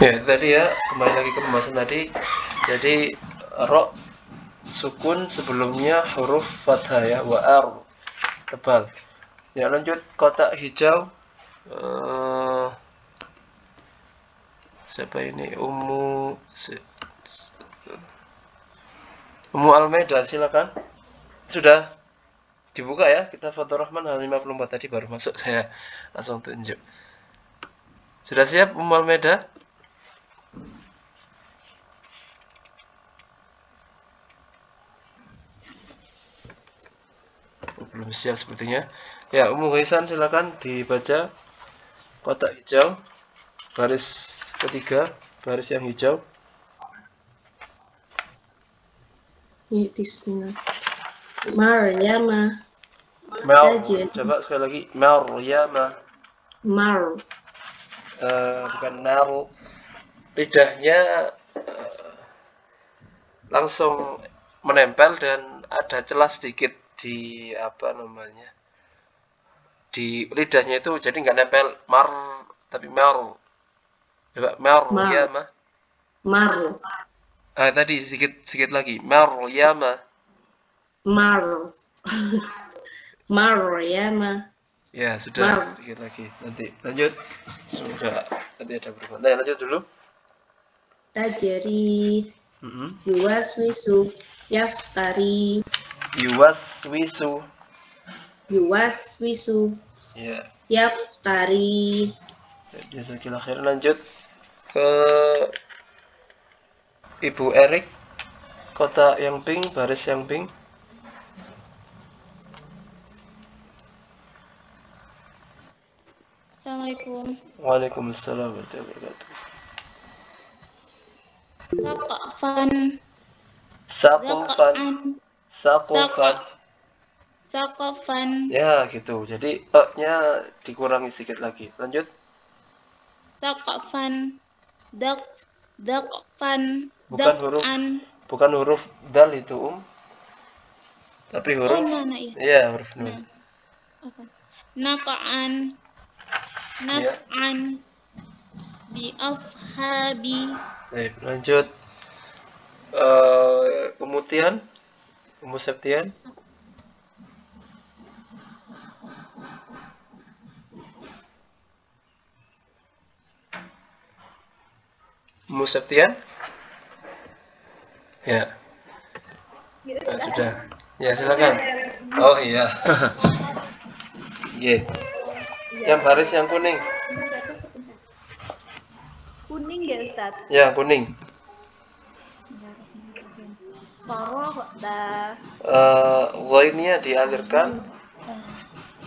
Ya, tadi ya, kembali lagi ke pembahasan tadi. Jadi ro sukun sebelumnya huruf fathah ya, wa ar tebal. Ya, lanjut kotak hijau. Siapa ini? Ummu Almeida, silakan. Sudah dibuka ya, kita foto Rahman hal 54 tadi baru masuk, saya langsung tunjuk. Sudah siap Ummu Almeida? Belum siap sepertinya. Ya, Ummu Ghaisan silakan dibaca kotak hijau, baris ketiga, baris yang hijau. Ya, bismillah. Maryama. Coba sekali lagi. Maryama. Bukan nar. Lidahnya langsung menempel dan ada celah sedikit di apa namanya, di lidahnya itu, jadi nggak nempel mar tapi mar. Coba Maryama. Tadi sedikit lagi. Maryama. Maryama. Ya, sudah sedikit lagi. Nanti lanjut. Semoga nanti ada perubahan. Nah, lanjut dulu. Tajri. Yuwaswisu. Yaftari. Yuwaswisu. Ya. Yaftari. Jazakallah khair. Lanjut ke Ibu Erik. Kotak yang pink, baris yang pink. Assalamualaikum. Waalaikumsalam warahmatullahi wabarakatuh. Saqafan. Ya, gitu. Jadi e-nya dikurangi sedikit lagi. Lanjut. Saqafan. Daqfan. Bukan huruf dal itu, tapi huruf iya. Huruf nun. Naqan. Naf'an. Bi ashabi. Baik, lanjut. Kemudian Ummu Septian. Ummu Septian. Ya. Sudah. Ya, silakan. Oh iya. Yeah. Yang baris yang kuning. Kuning ya Ustaz? Ya, kuning. Ghainnya dialirkan.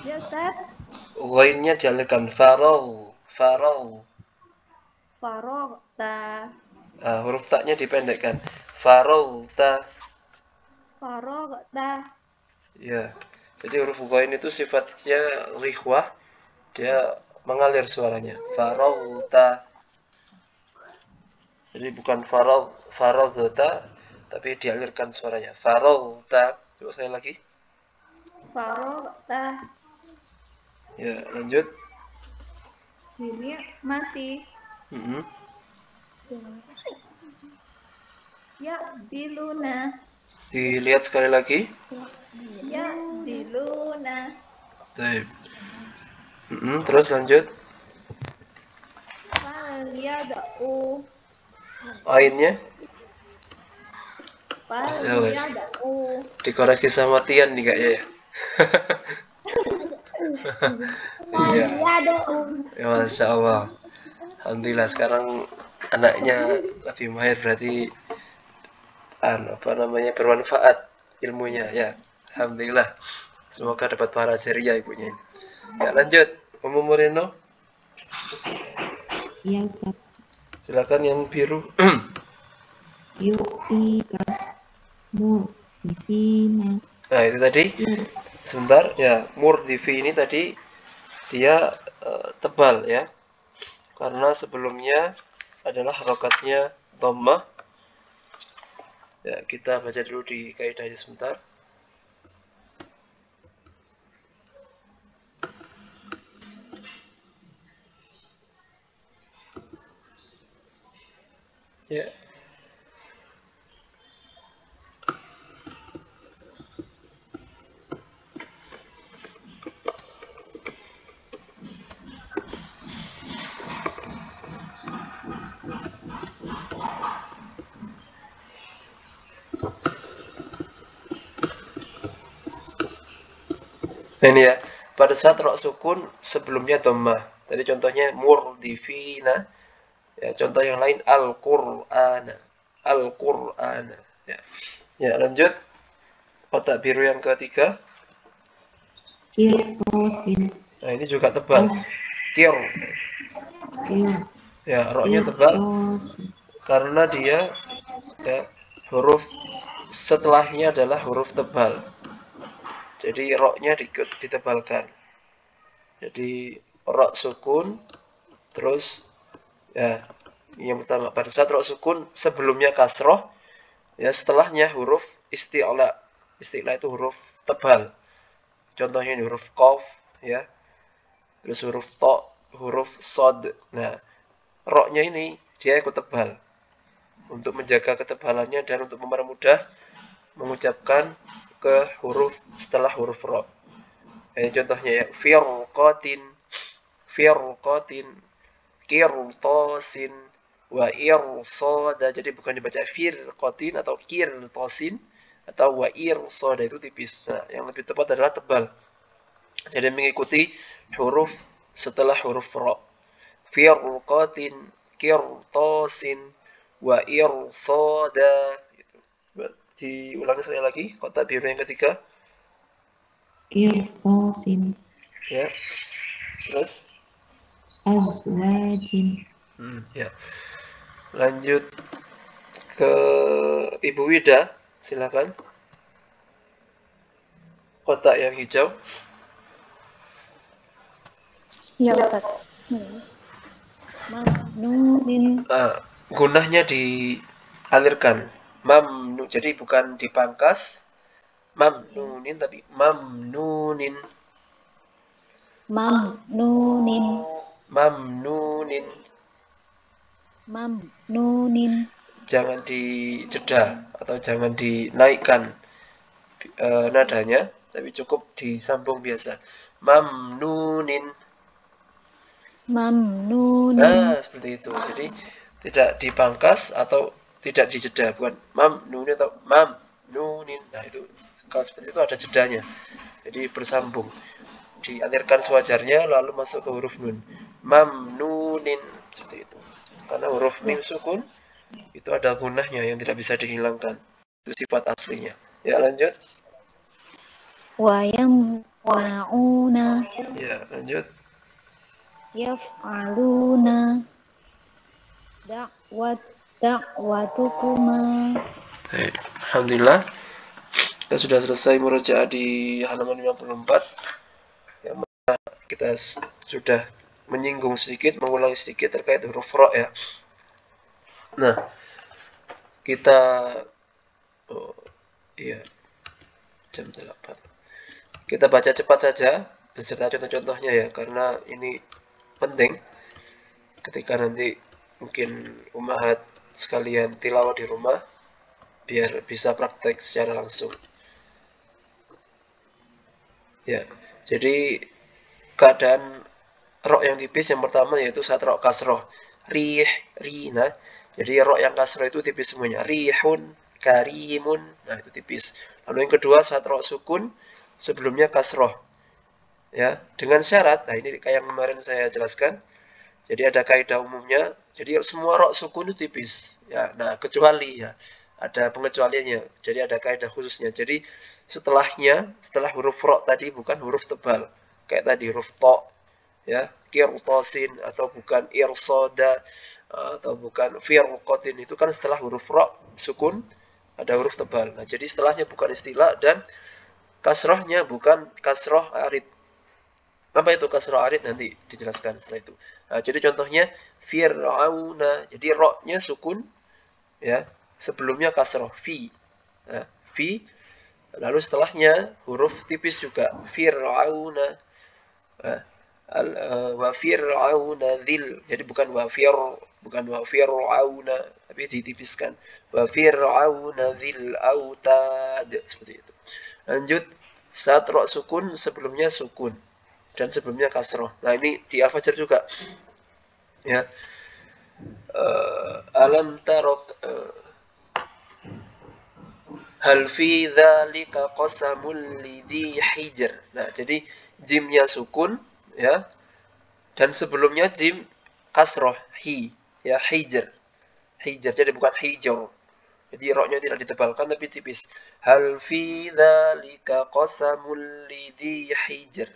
Ya Ustaz. Ghainnya dialirkan. Farogta. Huruf ta-nya dipendekkan. Farogta. Ya. Jadi huruf ghain itu sifatnya rikhwah. Dia mengalir suaranya. Farogta. Jadi bukan farogta, tapi dialirkan suaranya. Farogta. Coba sekali lagi. Farogta. Ya, lanjut. Ini mati. Ya, diluna. Dilihat sekali lagi. Ya, diluna. Baik. Terus lanjut. Falyad'u. Ainnya. Falyad'u. Dikoreksi sama Tian nih kayaknya ya. Iya. Ya, Masya Allah. Alhamdulillah sekarang anaknya lebih mahir, berarti bermanfaat ilmunya ya. Alhamdulillah. Semoga dapat pahala ceria ibunya ini. Ya, lanjut. Ummu Moreno. Iya Ustaz. Silakan yang biru. Yu'tika murdifina. Nah, itu tadi. Sebentar ya, murdifi ini tadi dia tebal ya. Karena sebelumnya adalah harokatnya dhammah. Ya, kita baca dulu di kaidahnya sebentar. Ya. Nah, ini ya, pada saat rok sukun sebelumnya dhammah. Tadi contohnya murdifina. Ya, contoh yang lain al-Qur'ana. Al-Qur'ana. Ya. Ya, lanjut. Kotak biru yang ketiga. Kirtosin. Nah, ini juga tebal. Kir. Ya, roknya tebal karena dia ya, huruf setelahnya adalah huruf tebal. Jadi roknya ditebalkan. Jadi rok sukun terus ya yang pertama pada saat rok sukun sebelumnya kasroh ya setelahnya huruf isti'la. Isti'la itu huruf tebal. Contohnya ini huruf qaf ya. Terus huruf to, huruf sod. Nah, roknya ini dia ikut tebal. Untuk menjaga ketebalannya dan untuk mempermudah mengucapkan ke huruf setelah huruf ro. Contohnya ya, firqatin, firqatin, kirtosin, wa irsada. Jadi bukan dibaca firqatin atau kirtosin atau wa irsada, itu tipis. Nah, yang lebih tepat adalah tebal. Jadi mengikuti huruf setelah huruf ro. Firqatin, kirtosin, wa irsada. Gitu. Diulangi sekali lagi, kotak biru yang ketiga. Kirtosin. Ya. Terus? Azwajin. Ya. Lanjut ke Ibu Wida, silakan. Kotak yang hijau. Ya Ustaz. Bismillah. Mamnunin. Gunahnya dialirkan. Mamnu, jadi bukan dipangkas. Mamnunin tapi mamnunin. Mamnunin. Mamnunin. Mamnunin. Jangan dijeda atau jangan dinaikkan nadanya, tapi cukup disambung biasa. Mamnunin. Mamnunin. Nah, seperti itu. Jadi tidak dipangkas atau tidak dijeda, bukan mamnunin atau mamnunin. Nah, itu kalau seperti itu ada jedanya. Jadi bersambung. Dialirkan sewajarnya lalu masuk ke huruf nun. Mamnunin, seperti itu. Karena huruf mim sukun itu ada gunahnya yang tidak bisa dihilangkan. Itu sifat aslinya. Ya, lanjut. Wayamna'una. Ya, lanjut. Yaf'aluna. Da'watukuma. Alhamdulillah. Kita sudah selesai murojaah di halaman 54. Yang mana kita sudah menyinggung sedikit, mengulangi sedikit terkait huruf ro ya. Nah, kita jam 8. Kita baca cepat saja beserta contoh-contohnya ya, karena ini penting ketika nanti mungkin ummahat sekalian tilawah di rumah biar bisa praktek secara langsung. Ya, jadi keadaan ro yang tipis yang pertama yaitu saat ro kasroh, rih, rina. Jadi ro yang kasroh itu tipis semuanya, rihun, karimun. Nah, itu tipis. Lalu yang kedua saat ro sukun sebelumnya kasroh. Ya, dengan syarat. Nah, ini kayak yang kemarin saya jelaskan. Jadi ada kaidah umumnya. Jadi semua ro sukun itu tipis. Ya, nah kecuali ya ada pengecualiannya. Jadi ada kaidah khususnya. Jadi setelah huruf ro tadi bukan huruf tebal. Kayak tadi huruf to, ya, kirtosin atau bukan irsoda atau bukan firqatin, itu kan setelah huruf ro sukun ada huruf tebal. Nah, jadi setelahnya bukan istilah dan kasrohnya bukan kasroh arid. Apa itu kasroh arid nanti dijelaskan setelah itu. Nah, jadi contohnya fir'auna. Jadi ro-nya sukun ya, sebelumnya kasroh fi. Nah, fi lalu setelahnya huruf tipis juga fir'auna. Nah, Wa fir'auna dzil. Jadi bukan wa fir'auna, tapi ditipiskan. Wa fir'auna dzil autad. Seperti itu. Lanjut, saat ro sukun sebelumnya sukun dan sebelumnya kasroh. Nah ini di Al-Fajr juga. Ya. Alam tarok hal fi dzalika qasamul lidhi hijr. Nah, jadi jimnya sukun ya. Dan sebelumnya jim kasroh hi ya, hijr. Hijr jadi bukan hijr. Jadi roknya tidak ditebalkan tapi tipis. Hal fi dzalika qasamul lidhi hijr.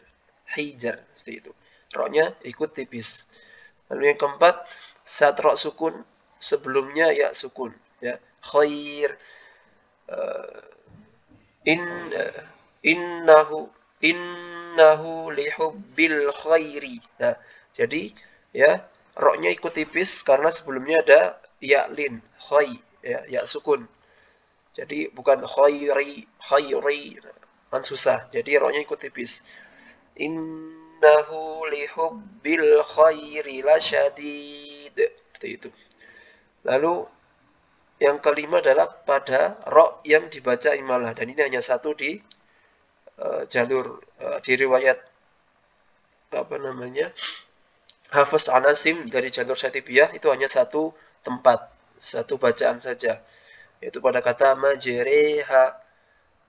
Hijr seperti itu. Roknya ikut tipis. Lalu yang keempat, saat rok sukun sebelumnya ya sukun ya. Khair innahu lihubbil khairi. Nah, jadi ya roknya ikut tipis karena sebelumnya ada ya lin, khai ya, ya sukun. Jadi bukan khairi kan susah. Jadi roknya ikut tipis. Innahu lihubbil khairi lasyadid. Seperti itu. Lalu yang kelima adalah pada ro yang dibaca imalah, dan ini hanya satu di jalur di riwayat Hafiz Anasim dari jalur Syatibiyah, itu hanya satu tempat, satu bacaan saja, yaitu pada kata majereha.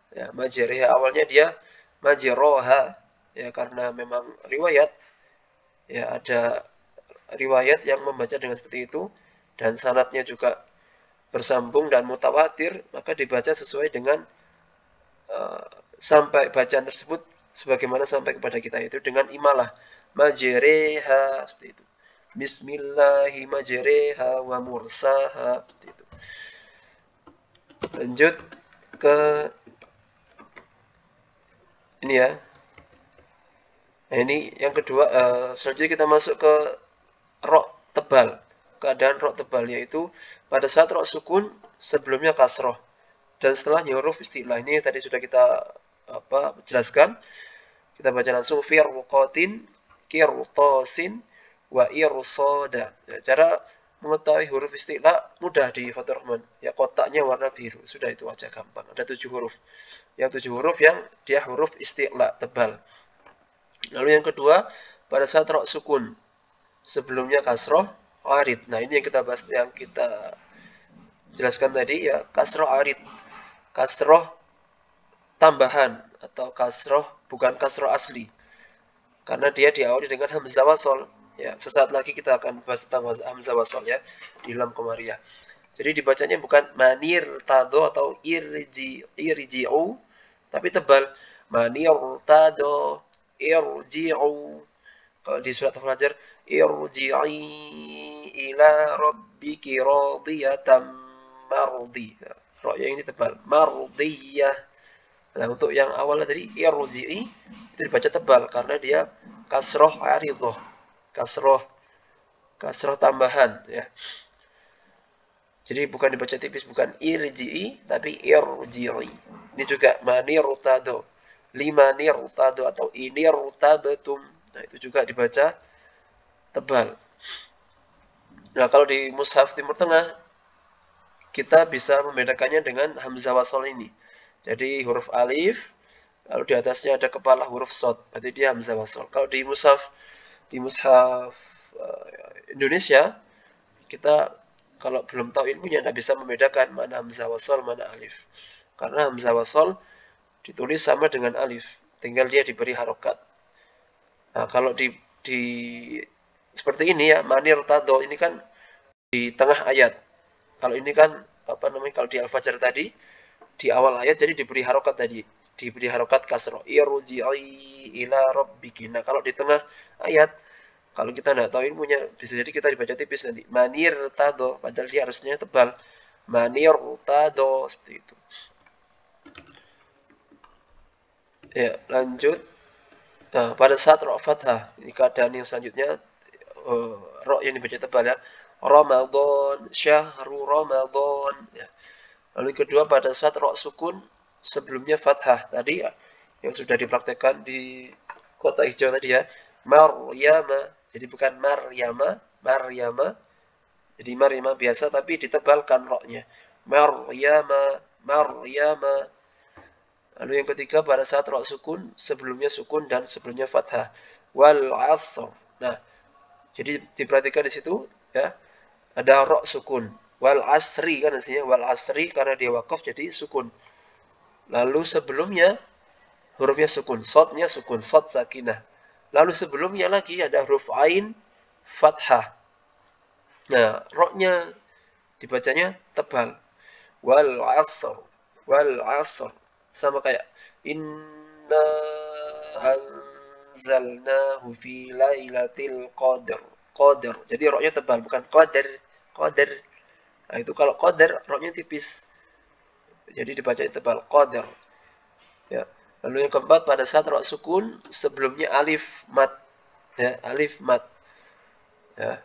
Ya, majereha awalnya dia majeroha ya, karena memang riwayat ya, ada riwayat yang membaca dengan seperti itu dan sanadnya juga bersambung dan mutawatir, maka dibaca sesuai dengan sampai bacaan tersebut sebagaimana sampai kepada kita, itu dengan imalah majereha seperti itu. Bismillahi majereha wa mursaha seperti itu. Lanjut ke ini ya. Nah, ini yang kedua. Selanjutnya kita masuk ke ro tebal. Keadaan ro tebal yaitu pada saat ro sukun sebelumnya kasroh dan setelahnya huruf istilah. Ini tadi sudah kita jelaskan. Kita baca langsung firqatin, qirtasin, wa irsada. Ya, cara mengetahui huruf istilah mudah di Fathur Rahman. Ya, kotaknya warna biru. Sudah, itu aja gampang. Ada 7 huruf. Yang 7 huruf yang dia huruf istilah tebal. Lalu yang kedua, pada saat ro sukun sebelumnya kasroh arid. Nah, ini yang kita bahas, yang kita jelaskan tadi ya, kasroh arid. Kasroh tambahan atau kasroh bukan kasroh asli. Karena dia diawali dengan hamzah wasol. Ya, sesaat lagi kita akan bahas tentang hamzah wasol ya di dalam Qamariyah. Jadi dibacanya bukan manir tado atau irji'u, tapi tebal. Manir tado irji'u. Kalau di surat Al-Fajr, irji'i ila rabbiki radiyatan mardi. Roknya ini tebal, mardiyah. Nah, untuk yang awalnya tadi irji'i itu dibaca tebal karena dia kasroh aridhah, kasroh tambahan ya. Jadi bukan dibaca tipis, bukan irji'i tapi irji'i. Ini juga manirtado, limanirtado atau inirtabetum. Nah, itu juga dibaca tebal. Nah, kalau di mushaf Timur Tengah kita bisa membedakannya dengan hamzah wasol ini. Jadi huruf alif, lalu di atasnya ada kepala huruf shad, berarti dia hamzah wasol. Kalau di mushaf Indonesia, kita kalau belum tahu ilmunya tidak bisa membedakan mana hamzah wasol, mana alif. Karena hamzah wasol ditulis sama dengan alif, tinggal dia diberi harokat. Nah, kalau di seperti ini ya, manir tado ini kan di tengah ayat. Kalau ini kan kalau di Al-Fajr tadi di awal ayat, jadi diberi harokat tadi, diberi harokat kasroh, irji'i ila rabbiki. Nah, kalau di tengah ayat, kalau kita tidak tahu ilmunya, bisa jadi kita dibaca tipis nanti, manir tado, padahal dia harusnya tebal, manir tado, seperti itu. Ya, lanjut. Nah, pada saat ro fathah, ini keadaan yang selanjutnya, ro yang dibaca tebal ya, Ramadan, syahru Ramadan ya. Lalu yang kedua, pada saat ro sukun sebelumnya fathah tadi ya, yang sudah dipraktekkan di kota hijau tadi ya, Maryama. Jadi bukan Maryama, Maryama. Jadi Maryama biasa tapi ditebalkan roknya. Maryama, Maryama. Lalu yang ketiga pada saat rok sukun, sebelumnya sukun dan sebelumnya fathah. Wal asr. Nah, jadi diperhatikan di situ ya. Ada rok sukun. Wal asri kan aslinya wal asri karena dia wakaf jadi sukun. Lalu sebelumnya hurufnya sukun, sodnya sukun, sod sakinah. Lalu sebelumnya lagi ada huruf ain fathah. Nah, roknya dibacanya tebal. Wal asr, wal asr. Sama kayak inna anzalnahu fi lailatul qadr. Qadr. Jadi roknya tebal, bukan qadar, qadar. Nah, itu kalau qadar roknya tipis. Jadi dibacanya tebal, qadr. Ya. Lalu yang keempat pada saat rok sukun sebelumnya alif mat. Ya, alif mat. Ya.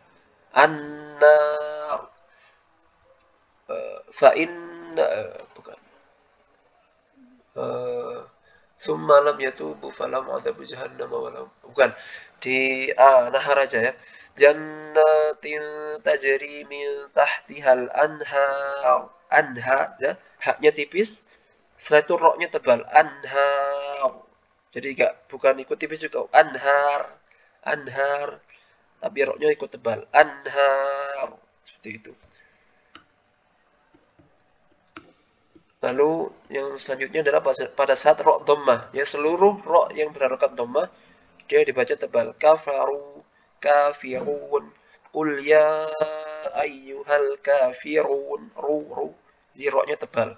An-nar fa inna bukan. Tsumma lam yatubu falam adzabu jahannam walam. Bukan. Di nahar aja ya. Jannatin tajri min tahtihal anhar. Anha ya. Haknya tipis. Setelah itu roknya tebal. Anhar. Jadi bukan ikut tipis juga. Anhar. Anhar. Tapi roknya ikut tebal. Anhar. Seperti itu. Lalu yang selanjutnya adalah pada saat rok dhammah. Ya, seluruh rok yang berharokat dhammah dia dibaca tebal. Kafaru, kafirun, qul ya ayyuhal kafirun. Ru. Jadi roknya tebal.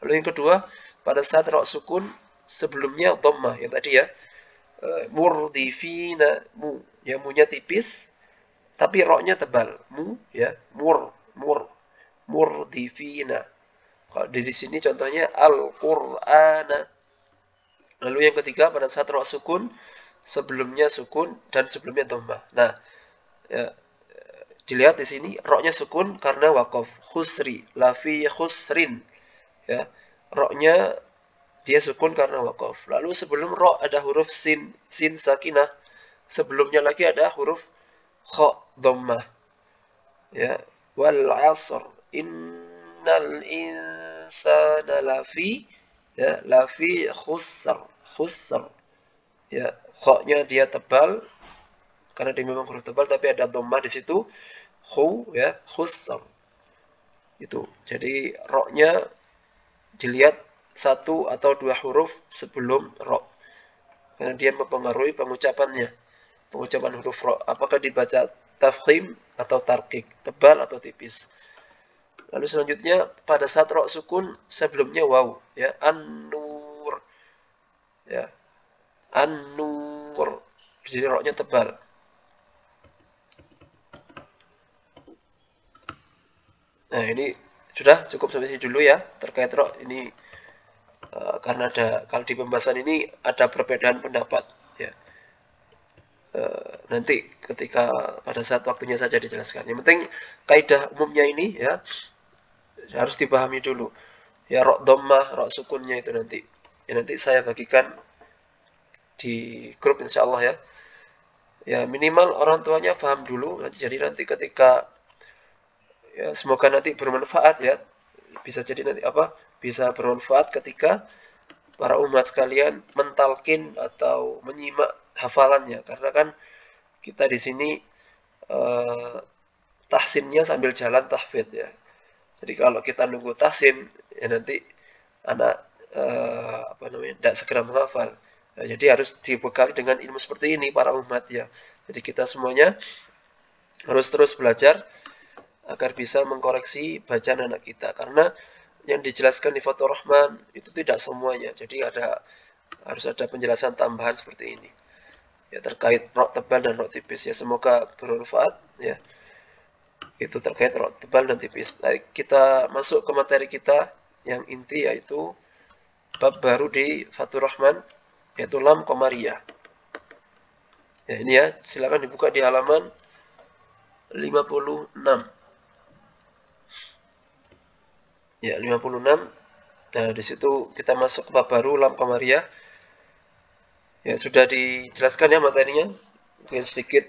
Lalu yang kedua, pada saat rok sukun sebelumnya dhammah yang tadi ya. Murdifina, mu. Ya, munya tipis tapi roknya tebal. Mu ya, murdifina. Kalau di sini contohnya Al-Qur'ana. Lalu yang ketiga pada saat rok sukun sebelumnya sukun dan sebelumnya dhammah. Nah, ya, dilihat di sini roknya sukun karena wakaf. Khusri, lafi khusrin. Ya, roknya dia sukun karena wakaf. Lalu sebelum rok ada huruf sin sakinah. Sebelumnya lagi ada huruf kha dhammah. Ya, wal 'asr innal insana lafi ya lafi khusr. Ya, kha-nya dia tebal karena dia memang huruf tebal tapi ada dhammah di situ. Khu ya, khusr. Itu. Jadi roknya dilihat satu atau dua huruf sebelum rok. Karena dia mempengaruhi pengucapannya. Pengucapan huruf rok. Apakah dibaca tafkhim atau tarqiq, tebal atau tipis. Lalu selanjutnya pada saat rok sukun sebelumnya waw ya, an-nur. Ya. An-nur. Jadi roknya tebal. Nah, ini sudah cukup sampai sini dulu ya terkait rok ini. Karena kalau di pembahasan ini ada perbedaan pendapat ya. Nanti ketika pada saat waktunya saja dijelaskan. Yang penting kaidah umumnya ini ya harus dipahami dulu. Ya, rok dhammah, rok sukunnya itu nanti. Ya, nanti saya bagikan di grup insyaallah ya. Ya, minimal orang tuanya paham dulu. Jadi nanti ketika ya semoga nanti bermanfaat ya. Bisa jadi nanti bisa bermanfaat ketika para umat sekalian mentalkin atau menyimak hafalannya, karena kan kita di sini tahsinnya sambil jalan tahfidz ya. Jadi kalau kita nunggu tahsin ya nanti anak tidak segera menghafal. Nah, jadi harus dibekali dengan ilmu seperti ini para umat ya. Jadi kita semuanya harus terus belajar agar bisa mengkoreksi bacaan anak kita, karena yang dijelaskan di Fathur Rahman itu tidak semuanya. Jadi harus ada penjelasan tambahan seperti ini. Ya, terkait rok tebal dan rok tipis ya. Semoga bermanfaat ya. Itu terkait rok tebal dan tipis. Baik, kita masuk ke materi kita yang inti yaitu bab baru di Fathur Rahman yaitu lam qamariyah. Ya, ini ya, silakan dibuka di halaman 56. Ya, 56. Nah, di situ kita masuk ke bab baru lam qamariyah. Ya, sudah dijelaskan ya materinya. mungkin sedikit.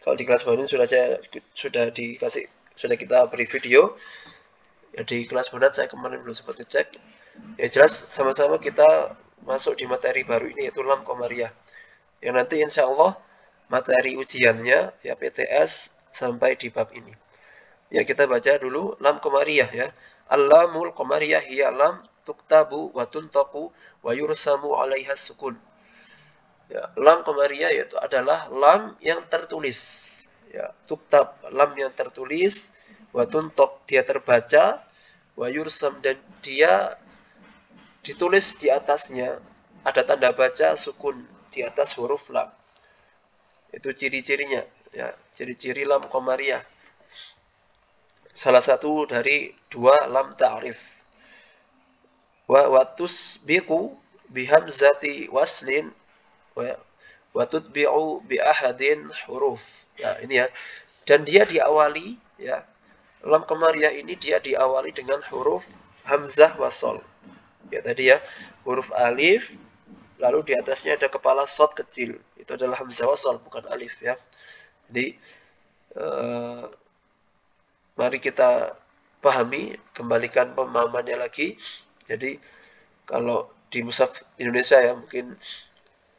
Kalau di kelas bonus sudah kita beri video. Ya, di kelas bonus saya kemarin belum sempat ngecek. Ya jelas sama-sama kita masuk di materi baru ini, yaitu lam qamariyah. Yang nanti insya Allah materi ujiannya ya PTS sampai di bab ini. Ya kita baca dulu lam qamariyah ya. Al-lamul qamariyah hiya lam tuktabu wa tuntaqu wa yursamu 'alaiha sukun. Ya, lam qamariyah yaitu adalah lam yang tertulis. Ya, tuktab lam yang tertulis, wa tuntaq dia terbaca, wa yursam dan dia ditulis di atasnya ada tanda baca sukun di atas huruf lam. Itu ciri-cirinya ya, ciri-ciri lam qamariyah. Salah satu dari dua lam ta'rif. Wa tusbiqu bihamzati waslin wa tutbi'u bi ahadin huruf. Ya, ini ya. Dan dia diawali ya. Lam qamariyah ini dia diawali dengan huruf hamzah wasol. Ya tadi ya, huruf alif lalu di atasnya ada kepala shad kecil. Itu adalah hamzah wasol, bukan alif ya. Jadi mari kita pahami, kembalikan pemahamannya lagi. Jadi kalau di mushaf Indonesia ya mungkin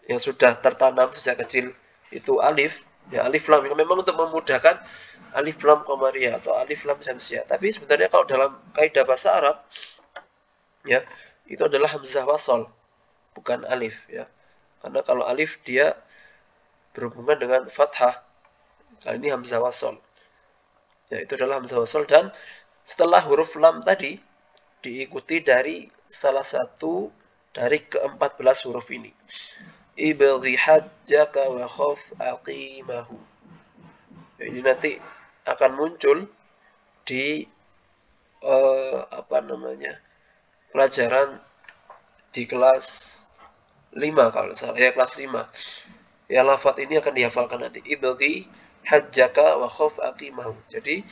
yang sudah tertanam sejak kecil itu alif, ya alif lam memang untuk memudahkan alif lam qamariyah atau alif lam syamsiyah. Tapi sebenarnya kalau dalam kaidah bahasa Arab ya itu adalah hamzah wasol, bukan alif ya. Karena kalau alif dia berhubungan dengan fathah. Kali ini hamzah wasol. Ya, itu adalah hamzah wasol dan setelah huruf lam tadi diikuti dari salah satu dari ke-14 huruf ini. Ibghi hajjaka wa khaf aqimahu. Ya, ini nanti akan muncul di pelajaran di kelas 5 kalau salah ya, kelas 5. Ya lafaz ini akan dihafalkan nanti. Ibghi hajjaka wa khaf aqimahu. Jadi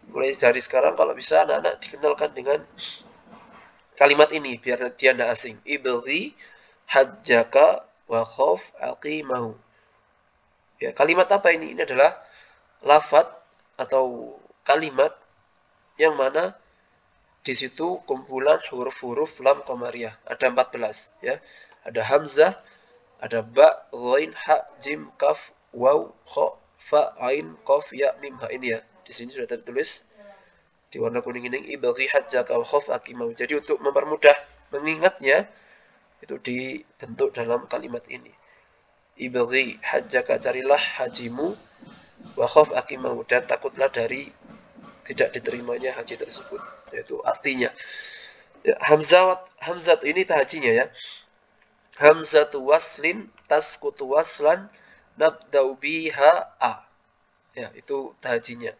mulai dari sekarang kalau bisa anak-anak dikenalkan dengan kalimat ini biar dia tidak asing. Ibghi hajjaka wa khaf aqimahu. Ya, kalimat apa ini? Ini adalah lafaz atau kalimat yang mana di situ kumpulan huruf-huruf lam qamariyah. Ada 14 ya. Ada hamzah, ada ba, ghain, ha, jim, kaf, waw, kha, fa, ain, qaf, ya, mim, ha. Ini ya. Di sini sudah tertulis di warna kuning ini ibghi hajjaka wa khaf aqimahu. Jadi untuk mempermudah mengingatnya itu dibentuk dalam kalimat ini. Ibghi hajjaka, carilah hajimu, wa khaf aqimahu, dan takutlah dari tidak diterimanya haji tersebut. Yaitu artinya ya, hamzat ini tahajinya ya. Hamzatu waslin tasqutu waslan nabda'u biha a. Ya, itu tahajinya.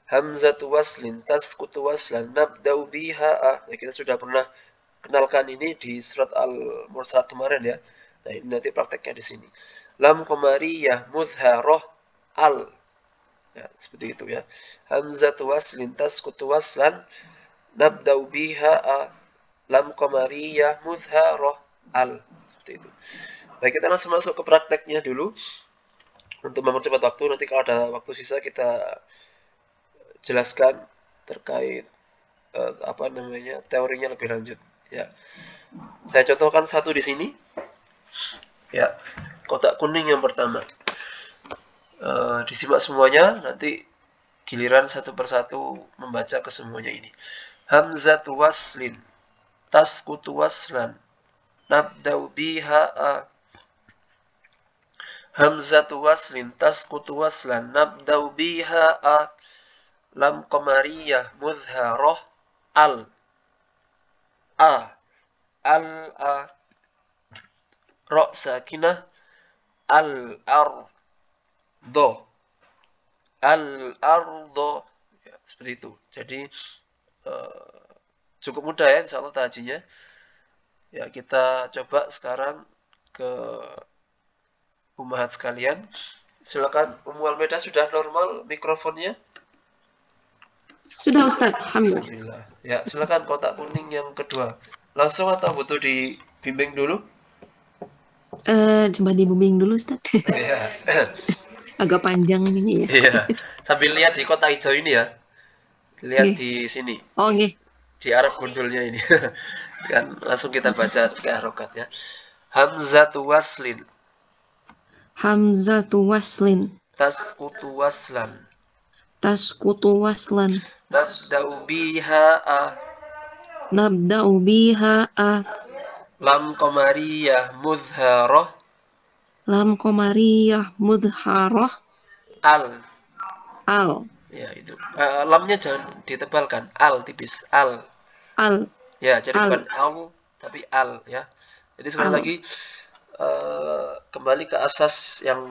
Hamzatu waslin tasqutu waslan nabda'u biha a. Ya, kita sudah pernah kenalkan ini di surat Al-Mursalat kemarin ya. Nah, ini nanti prakteknya di sini. Lam qamariyah mudharah al. Ya, seperti itu ya. Hamzatu waslin tasqutu waslan nabda'u biha a. Lam qamariyah mudharah al. Seperti itu. Baik, kita langsung masuk ke prakteknya dulu. Untuk mempercepat waktu, nanti kalau ada waktu sisa kita jelaskan terkait teorinya lebih lanjut ya. Saya contohkan satu di sini. Ya, kotak kuning yang pertama. Disimak semuanya, nanti giliran satu persatu membaca ke semuanya ini. Hamzatu waslin tasqutu waslan nabda'u biha a. Hamzatu waslin tasqutu waslan nabda'u biha a. Lam qamariyah mudharah al. A. Al a. Ra sakinah al ar do. Al ardo. Ya, seperti itu. Jadi cukup mudah ya insyaallah tahajinya. Ya, kita coba sekarang ke ummahat sekalian. Silakan Ummu Almeda, sudah normal mikrofonnya? Sudah Ustaz, alhamdulillah. Ya, silakan kotak kuning yang kedua. Langsung atau butuh dibimbing dulu? Coba di booming dulu, Ustaz. Iya. Agak panjang ini ya. Iya. Sambil lihat di kotak hijau ini ya. Lihat Oke. di sini. Oh, nggih. Di arah gundulnya ini. Kan langsung kita baca ke harokat ya. Hamzatu waslin. Hamzatu waslin. Tasqutu waslan. Tasqutu waslan. Nabda'u biha a. Nabda'u biha a. Lam qamariyah mudharah. Lam qamariyah mudharah. Al. Al. Ya itu. Lamnya jangan ditebalkan. Al tipis. Al. Al. Ya, jadi Al. bukan al tapi al ya. Jadi sekali Al. lagi kembali ke asas yang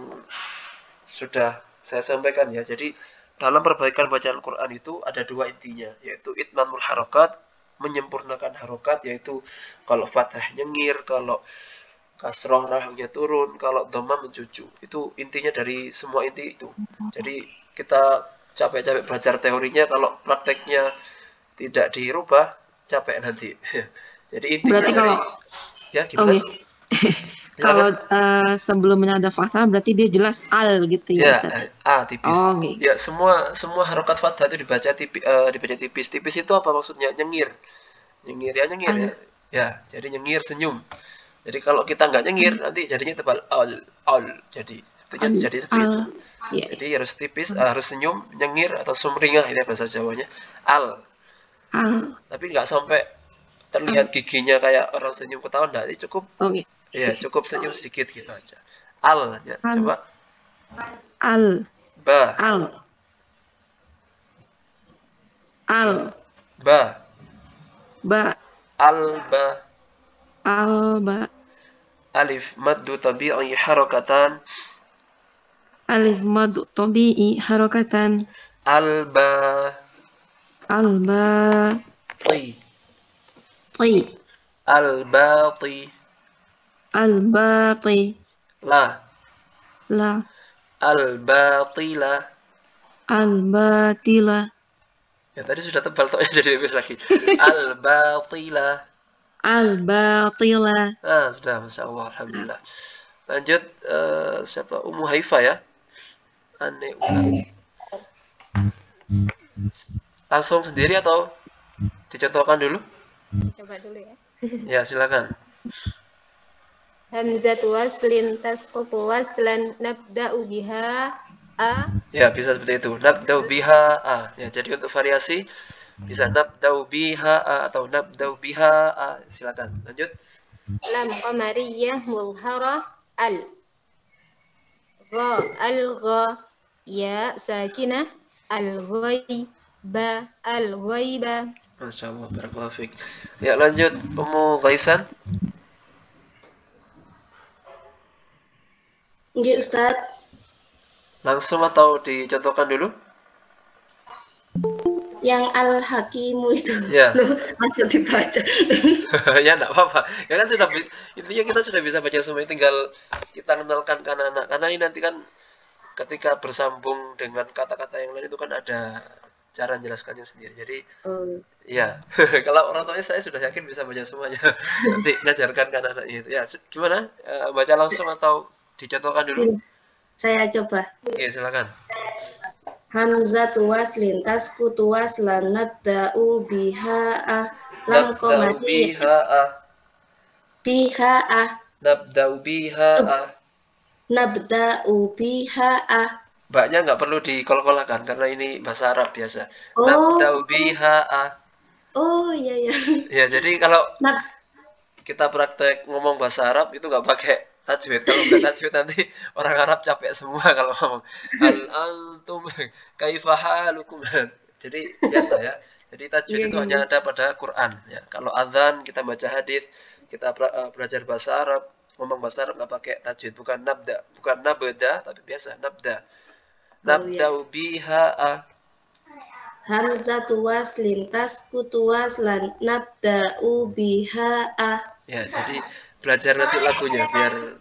sudah saya sampaikan ya. Jadi dalam perbaikan bacaan Quran itu ada dua intinya, yaitu itmamul harokat, menyempurnakan harokat, yaitu kalau fathah nyengir, kalau kasroh rahangnya turun, kalau dhamma mencucu. Itu intinya dari semua inti itu. Jadi kita capek-capek belajar teorinya, kalau prakteknya tidak dirubah, capek nanti. Jadi intinya Berarti dari kalau ya gimana? Oke. Kalau sebelumnya ada fathah berarti dia jelas al gitu ya, Ya, Ustaz. tipis. Oh, oke. Ya, semua harokat fathah itu dibaca tipis. Tipis itu apa maksudnya? Nyengir. Nyengir ya nyengir ya. Ya, jadi nyengir senyum. Jadi kalau kita nggak nyengir nanti jadinya tebal al. Jadi artinya jadi seperti itu. Ya. Jadi harus tipis, harus senyum, nyengir atau sumringah ini bahasa Jawanya. Al. Al. Tapi nggak sampai terlihat giginya kayak orang senyum ketawa, enggak. Ini cukup. Oke. Ya, cukup senyum sedikit gitu aja. Al ya. Al. Coba. Al. Ba. Al. Al. Ba. Ba. Alba. Alba. Alif maddu tabi'i harakatan. Alif mad tabi'i harakatan. Alba. Alba. Ti. Ti. Albati. Albati. La. La. Albatila. Albatila. Ya tadi sudah tebal toh, jadi habis lagi. Albatila. Albatila. Sudah, Masya Allah, Alhamdulillah. Lanjut, siapa? Ummu Haifa ya. Aneh ulang. Langsung sendiri atau dicontohkan dulu? Coba dulu ya. Ya, silakan. Hamzatu waslin tasqutu waslan nabda'u biha a. Ya, bisa seperti itu. Nabda'u biha a. Ya, jadi untuk variasi bisa nabda'u biha a atau nabda'u biha a. Silakan. Lanjut. Lam qamariyah mulharah al. Gha al-gha ya sakinah al-ghaiba al-ghaiba. Masya Allah, barakallahu fiik. Ya, lanjut Ummu Ghaisan. Nggih, Ustaz. Langsung atau dicontohkan dulu? Yang Al-Hakimu itu. Ya. Langsung dibaca. Ya, enggak apa-apa. Ya kan sudah intinya kita sudah bisa baca semua, tinggal kita kenalkan ke anak-anak. Karena ini nanti kan ketika bersambung dengan kata-kata yang lain itu kan ada cara menjelaskannya sendiri. Jadi ya, kalau orang tuanya saya sudah yakin bisa baca semuanya. Nanti ngajarkan ke anak-anaknya itu. Ya, gimana? Baca langsung atau dicontohkan dulu? Saya coba. Oke, silakan. Hamzatu waslin tasqutu waslan nabda'u biha a. Lam qamariyah biha a. Nabda'u biha a. Nabda'u biha a. Baknya nggak perlu dikol-kolakan karena ini bahasa Arab biasa. Oh. Nabda'u biha a. Oh iya ya. Ya, jadi kalau kita praktek ngomong bahasa Arab itu nggak pakai tajwid. Kalau pakai tajwid nanti orang Arab capek semua kalau ngomong. Al-antum kaifa halukum. Jadi biasa ya. Jadi tajwid itu hanya ada pada Quran ya. Kalau adzan kita baca hadis, kita belajar bahasa Arab, ngomong bahasa Arab nggak pakai tajwid, bukan nabda, bukan nabda tapi biasa nabda. Nabda'u biha a. Hamzatu waslin tasqutu waslan nabda'u biha a. Ya, jadi belajar nanti lagunya biar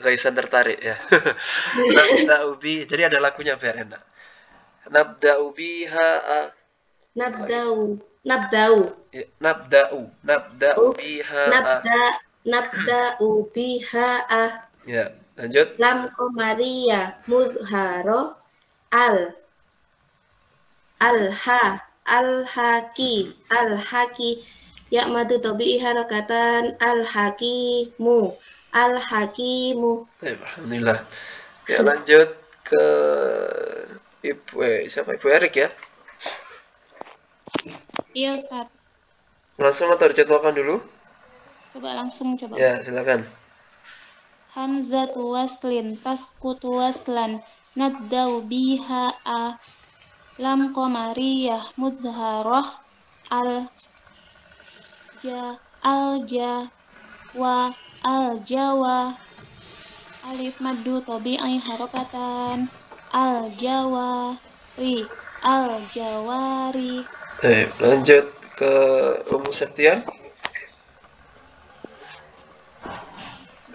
Ghaisan tertarik ya. Nabda'u bi, jadi ada lagunya biar enak. Nabda'u biha a. Nabda'u Ya, nabda'u biha a. nabda'u biha Ya, lanjut. lam qamariyah mudharo al-haki ya madu tabi'i harakatan al-hakimu. Alhamdulillah. Ya, lanjut ke siapa? Ibu Erik ya? Iya, Ustaz. Langsung atau dicontohkan dulu? Coba langsung coba. Ya, Ustaz. silakan. Hamzatu waslin tasqutu waslan naddau biha lam qamariyah muzharah al jawa alif maddu tabi'i harakatan al-jawari Baik, lanjut ke Ummu Septian.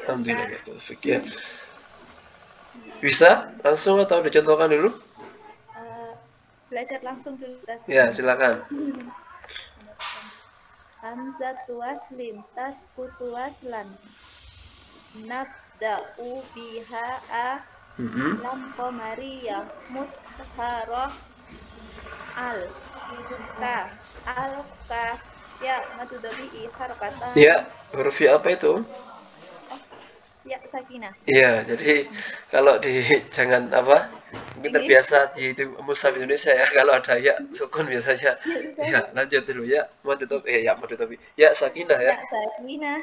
Alhamdulillah, ya. Bisa langsung atau dicontohkan dulu? Belajar langsung dulu. Ya, silakan. Hamzatu waslin tasqutu waslan nabda'u biha lam qamariyah mudharah al-ka ya madu tabi'i harakatan. Ya, huruf ya apa itu? Ya sakinah. Iya, jadi kalau jangan apa, mungkin terbiasa di mushaf Indonesia ya, kalau ada ya sukun biasanya. Ya, lanjut dulu ya, madu tabi, ya sakinah ya. Ya sakinah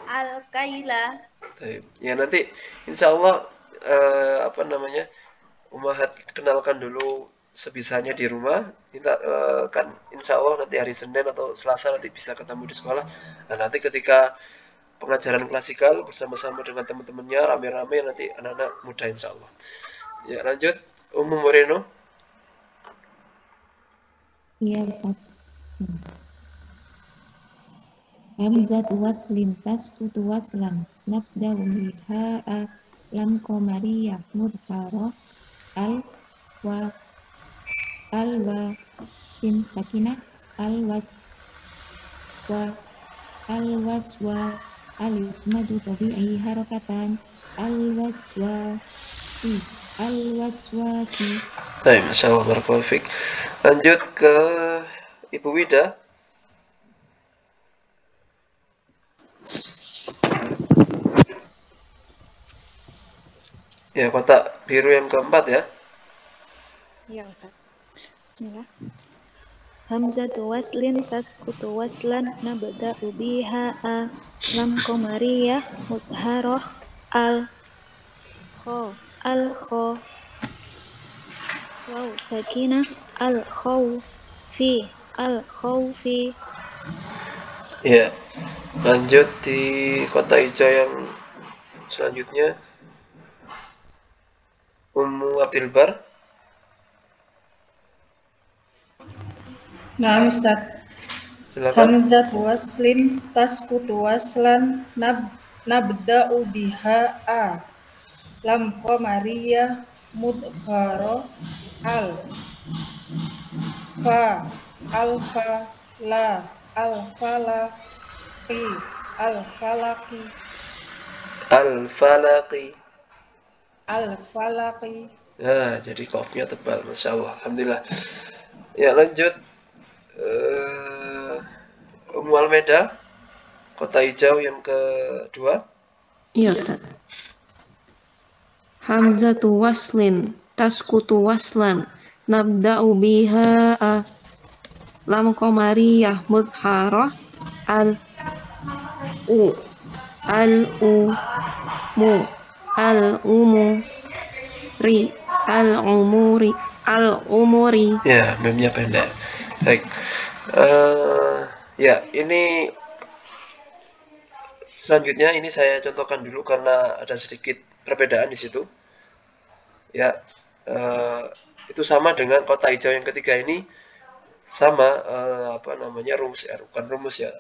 al-kaila. Ya nanti insya Allah Ummahat kenalkan dulu sebisanya di rumah. Kita kan insya Allah nanti hari Senin atau Selasa nanti bisa ketemu di sekolah. Nah, nanti ketika pengajaran klasikal bersama-sama dengan teman-temannya rame-rame nanti anak-anak muda insya Allah. Ya, lanjut Ummu Moreno. Iya, Ustaz. Hamzatu waslin tasqutu waslan nabda'u biha lam qamariyah mudharah al wa sin sakinah al-waswa alif madu tabi'i harakatan al-waswasi. Baik, Masya Allah, barakallahu fiik. Lanjut ke Ibu Wida. Ya, kotak biru yang keempat ya. Ya, Ustaz. Bismillah. Hamzatu waslin tasqutu waslan nabda'u biha lam qamariyah muzharah al-kha waw sakinah al-khawfi. Ya, lanjut di kotak hijau yang selanjutnya Ummu Abdul Bar. Nah, Ustaz. Silakan. Hamzat waslin tasqutu waslan nabda'u biha lam qamariyah mudghara al-falaqi. Nah, jadi qafnya tebal, Masya Allah. Alhamdulillah. Ya, lanjut Ummu Almeda, kotak hijau yang kedua. Iya, Ustaz. Hamzatu waslin tasqutu waslan nabda'u biha lam qamariyah mudharah al-umuri. Ya, memnya pendek. Baik. Ya, ini selanjutnya ini saya contohkan dulu karena ada sedikit perbedaan di situ. Ya, itu sama dengan kotak hijau yang ketiga ini sama rumus ya, bukan rumus ya,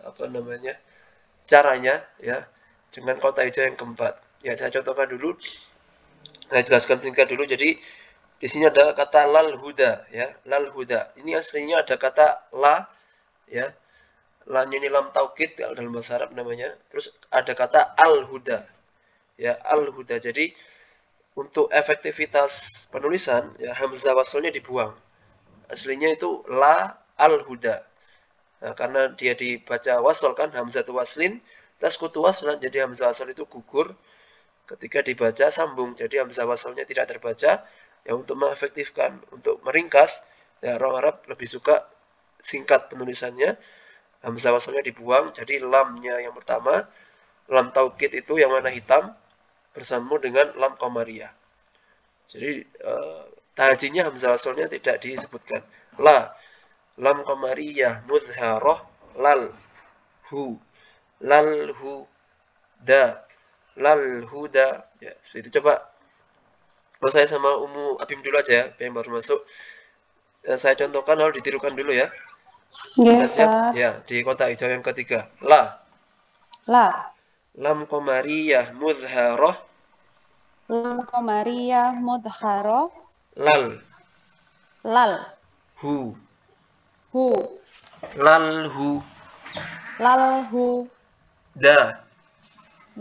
caranya ya dengan kotak hijau yang keempat. Ya, saya contohkan dulu. Saya jelaskan singkat dulu. Jadi di sini ada kata lal huda ya, lal huda. Ini aslinya ada kata la ya. Lamnya ini lam taukid dalam bahasa Arab namanya. Terus ada kata al-huda. Ya, al-huda. Jadi untuk efektivitas penulisan ya hamzah waslnya dibuang. Aslinya itu la al-huda. Nah, karena dia dibaca wasl kan hamzatu waslin tasqutu waslan, jadi hamzah wasl itu gugur ketika dibaca sambung. Jadi hamzah waslnya tidak terbaca. Ya untuk mengefektifkan, untuk meringkas, ya orang Arab lebih suka singkat penulisannya. Hamzah waslnya dibuang, jadi lamnya yang pertama, lam taukid itu yang warna hitam bersambung dengan lam qamariyah. Jadi tahjinya hamzah waslnya tidak disebutkan. La, lam qamariyah mudharah, lal hu da, lal huda. Ya, seperti itu. Coba kalau saya sama Umu Abim dulu aja ya, yang baru masuk. Saya contohkan lalu ditirukan dulu ya. Nggih, Siap? Ya, di kotak hijau yang ketiga. La, lam qamariyah mudharah, lam qamariyah mudharah, lal hu lal hu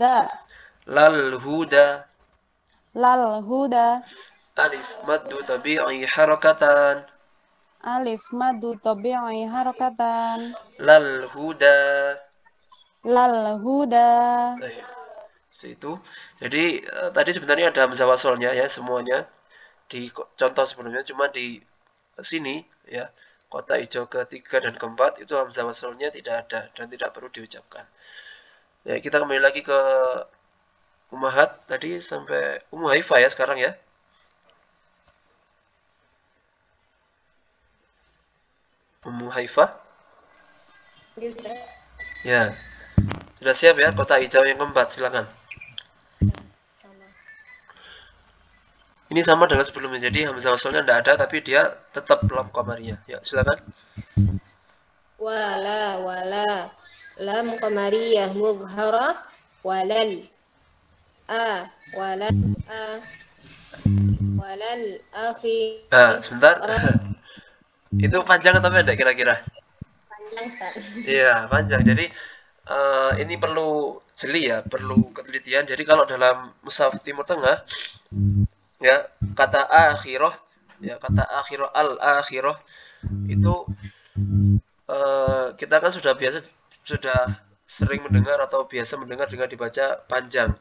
da lal huda alif maddu tabi'i harakatan lal huda. Baik. Seperti itu. Jadi tadi sebenarnya ada hamzah waslnya ya semuanya di contoh sebelumnya, cuma di sini ya kotak hijau ketiga dan keempat itu hamzah waslnya tidak ada dan tidak perlu diucapkan. Ya, kita kembali lagi ke Ummahat tadi sampai Ummu Haifah ya sekarang ya. Ummu Haifah. Ya. Sudah siap ya kotak hijau yang keempat, silakan. Ini sama dengan sebelumnya, jadi hamzah waslnya tidak ada tapi dia tetap lam qamariyah. Ya, silakan. Wala lam qamariyah mudharah walal akhi. Sebentar. Itu panjang atau pendek kira-kira? Panjang, Ustaz. Iya, panjang. Jadi ini perlu jeli ya, perlu ketelitian. Jadi kalau dalam mushaf Timur Tengah ya kata akhirah, ya kata akhirah al-akhirah itu kita kan sudah sering mendengar atau biasa mendengar dengan dibaca panjang.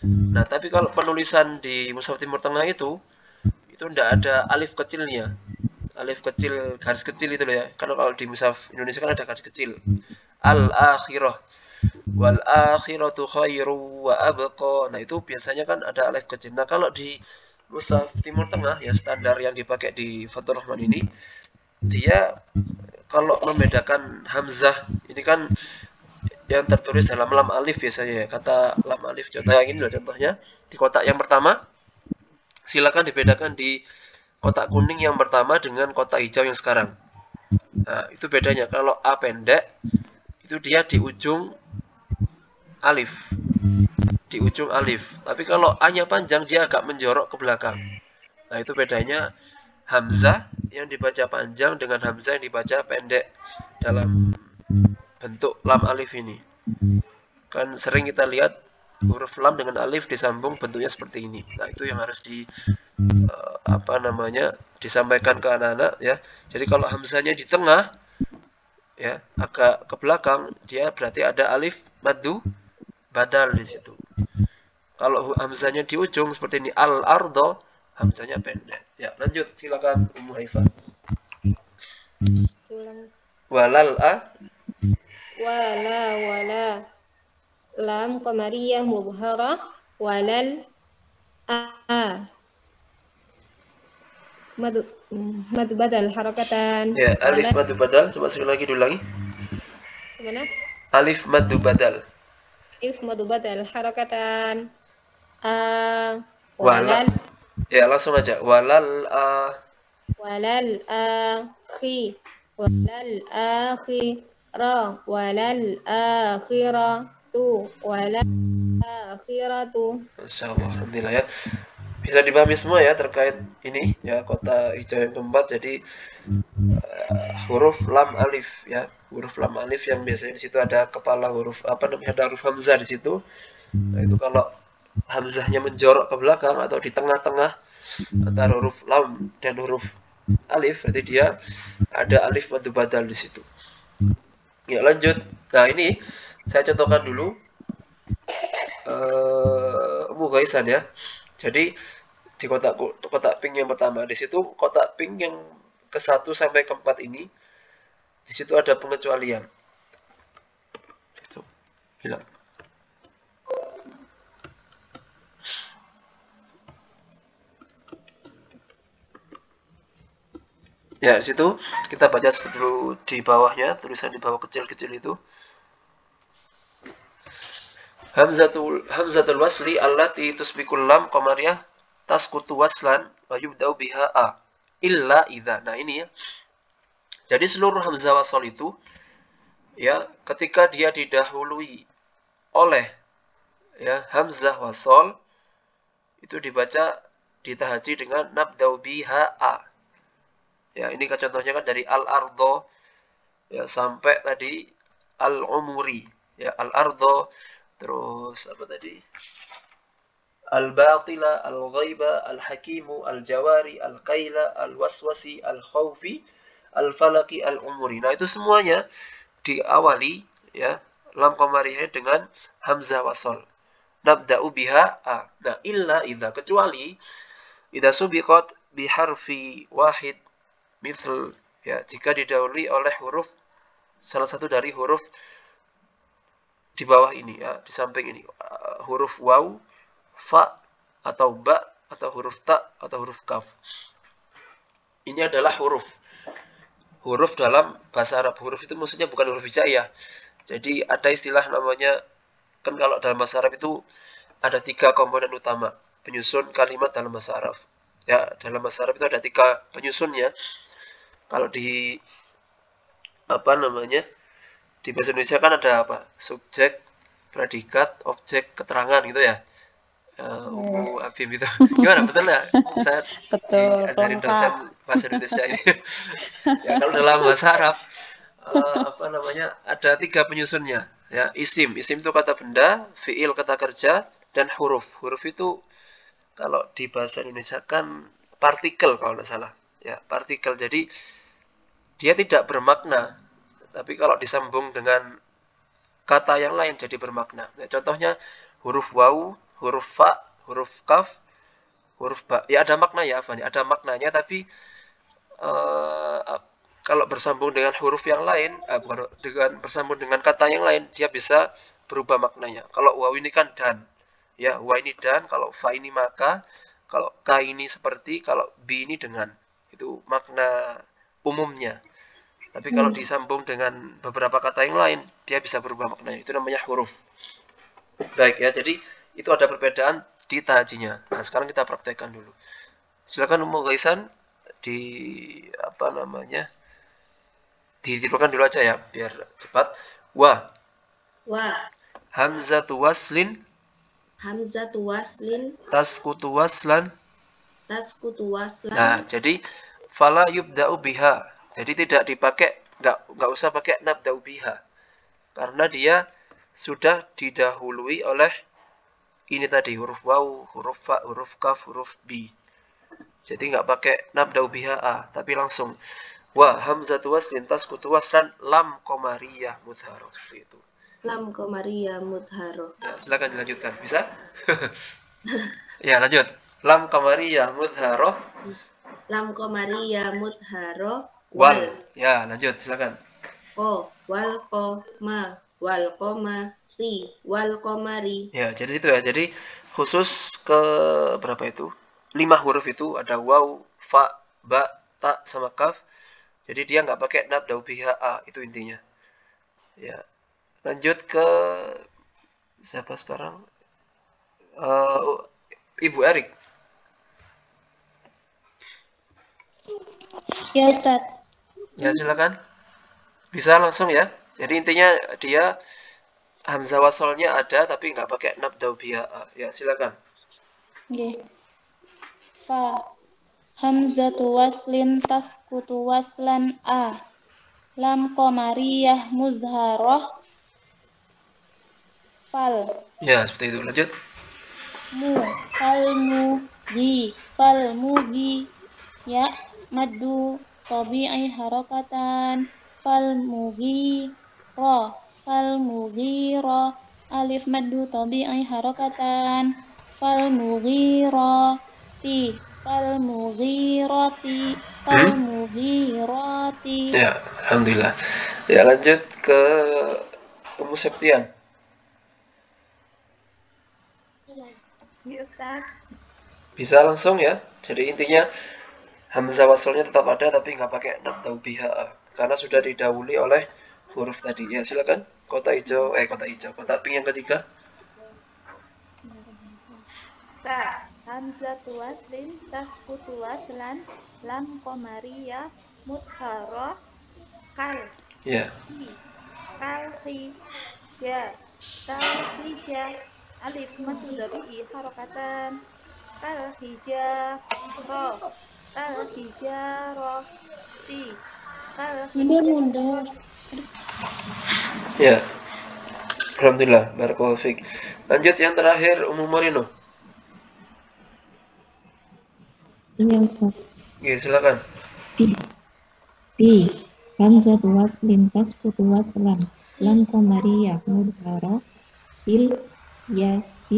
Nah, tapi kalau penulisan di mushaf Timur Tengah itu tidak ada alif kecilnya. Alif kecil, garis kecil itu loh ya. Karena kalau di mushaf Indonesia kan ada garis kecil. Al-akhirah wal akhiratu khairu wa abqa. Nah, itu biasanya kan ada alif kecil. Nah, kalau di mushaf Timur Tengah ya standar yang dipakai di Fathur Rahman ini, dia kalau membedakan hamzah ini kan yang tertulis dalam lam alif biasanya ya, kata lam alif. Contoh yang ini loh contohnya di kotak yang pertama. Silakan dibedakan di kotak kuning yang pertama dengan kotak hijau yang sekarang. Nah, itu bedanya. Kalau A pendek itu dia di ujung alif. Di ujung alif. Tapi kalau A-nya panjang dia agak menjorok ke belakang. Nah, itu bedanya hamzah yang dibaca panjang dengan hamzah yang dibaca pendek dalam bentuk lam alif ini. Kan sering kita lihat huruf lam dengan alif disambung bentuknya seperti ini. Nah, itu yang harus disampaikan ke anak-anak ya. Jadi kalau hamzahnya di tengah ya, agak ke belakang, dia berarti ada alif maddu badal di situ. Kalau hamzahnya di ujung seperti ini al-ardo, hamzahnya pendek. Ya, lanjut silakan Ummu Haifah. Walal wala lam qamariyah mudharah walal madu badal harakatan. Ya, alif madu badal. Coba sekali lagi diulangi. Gimana? Alif madu badal. Alif madu badal harakatan. Walal. Ya, langsung aja. Walal akhi walal akhiratu walal akhiratu. Insyaallah, alhamdulillah ya. Bisa dipahami semua ya terkait ini ya, kota hijau yang keempat. Jadi huruf lam alif ya, huruf lam alif yang biasanya di situ ada kepala huruf apa namanya, ada huruf hamzah di situ. Nah, itu kalau hamzahnya menjorok ke belakang atau di tengah-tengah antara huruf lam dan huruf alif, berarti dia ada alif madu badal di situ. Ya, lanjut. Nah, ini saya contohkan dulu Mughaisan ya. Jadi di kotak pink yang pertama, di situ kotak pink yang ke-1 sampai ke-4 ini, di situ ada pengecualian. Itu bilang. Ya, di situ kita baca dulu di bawahnya, tulisan di bawah kecil-kecil itu. Hamzatul wasli allati tusbiqul lam qamariyah tasqutu waslan wa yubda'u biha a illa idza. Nah, ini ya. Jadi seluruh hamzah wasal itu ya, ketika dia didahului oleh ya hamzah wasal itu dibaca ditahaji dengan nabda'u biha a. Ya, ini kan contohnya kan dari al-ardo ya sampai tadi al-umuri ya, al-ardo, terus apa tadi, al-batila, al-ghaiba, al-hakimu, al-jawari, al-qaila, al-waswasi, al-khawfi, al-falaki, al-umuri. Nah, itu semuanya diawali ya lam qamariyah dengan hamzah wasal. Nabda'u biha a. Nah, illa idza, kecuali idza subiqat biharfi wahid misal ya, jika didahului oleh huruf salah satu dari huruf di bawah ini ya, di samping ini, huruf waw, fa atau ba atau huruf ta atau huruf kaf. Ini adalah huruf dalam bahasa Arab. Huruf itu maksudnya bukan huruf hijaiyah. Jadi ada istilah namanya, kan kalau dalam bahasa Arab itu ada 3 komponen utama penyusun kalimat dalam bahasa Arab. Ya, dalam bahasa Arab itu ada 3 penyusunnya. Kalau di apa namanya, di bahasa Indonesia kan ada apa? Subjek, predikat, objek, keterangan gitu ya. Umu, abim itu. Gimana, betul ya? Saya diajarin dosen bahasa Indonesia ini. Ya, kalau dalam bahasa Arab apa namanya, ada 3 penyusunnya. Ya, isim itu kata benda, fiil kata kerja, dan huruf. Huruf itu kalau di bahasa Indonesia kan partikel kalau tidak salah. Ya, partikel. Jadi dia tidak bermakna, tapi kalau disambung dengan kata yang lain jadi bermakna. Nah, contohnya huruf waw, huruf fa, huruf kaf, huruf ba. Ya ada makna ya, Fani. Ada maknanya, tapi kalau bersambung dengan huruf yang lain, dengan bersambung dengan kata yang lain, dia bisa berubah maknanya. Kalau waw ini kan dan, ya wa ini dan, kalau fa ini maka, kalau ka ini seperti, kalau bi ini dengan. Itu makna umumnya. Tapi kalau disambung dengan beberapa kata yang lain, dia bisa berubah maknanya. Itu namanya huruf. Baik ya, jadi itu ada perbedaan di tahajinya. Nah, sekarang kita praktekkan dulu. Silakan Mughaisan di apa namanya, ditirukan dulu aja ya, biar cepat. Wa hamzatu waslin tasqutu waslan. Nah, jadi fala yubda'u biha. Jadi tidak dipakai, nggak usah pakai nabda'u biha, karena dia sudah didahului oleh ini tadi, huruf waw, huruf fa, huruf kaf, huruf bi. Jadi nggak pakai nabda'u biha a, tapi langsung wa hamzatu waslin tasqutu waslan lam qamariyah mudharoh. Itu Lam qamariyah mudharoh. Ya, silakan dilanjutkan, bisa? Ya, lanjut. Lam qamariyah mudharoh. Lam qamariyah mudharoh. Wal. Ya, lanjut, silakan. Wal qoma, wal qomari, wal qomari. Ya, jadi itu ya. Jadi khusus ke berapa itu? 5 huruf itu ada waw, fa, ba, ta sama kaf. Jadi dia nggak pakai nabda'u biha a, itu intinya. Ya. Lanjut ke siapa sekarang? Ibu Erik. Ya, Ustaz. Ya, silakan. Bisa langsung ya. Jadi intinya dia hamzah wasalnya ada tapi nggak pakai nabda'u biha a. Ya, silakan. Nggih. fa. Hamzatu waslin taskutu waslan a. Lam qamariyah muzharah fal. Ya, seperti itu. Lanjut. Fal mugi ya maddu tabi'i harakatan fal mugi ra alif maddu tabi'i harakatan fal mughirati Ya, alhamdulillah. Ya, lanjut ke Ummu Septian. Ya Ustaz. Bisa langsung ya. Jadi intinya hamzah wasalnya tetap ada tapi nggak pakai nabda'u biha karena sudah didahului oleh huruf tadi. Ya, silakan. Kotak pink yang ketiga. Ka hamzatu waslin tasqutu waslan lam qamariyah mudharah kal. Ya. Kalhi ya talhija alif madu dabi'i harakatan mundur. Ya. Alhamdulillah, barakallahu fiik. Lanjut yang terakhir Ummu Morino. Iya Ustaz. Ya, silakan. Pi hamzatu waslin tasqutu waslan lam qamariyah mudharah fil yami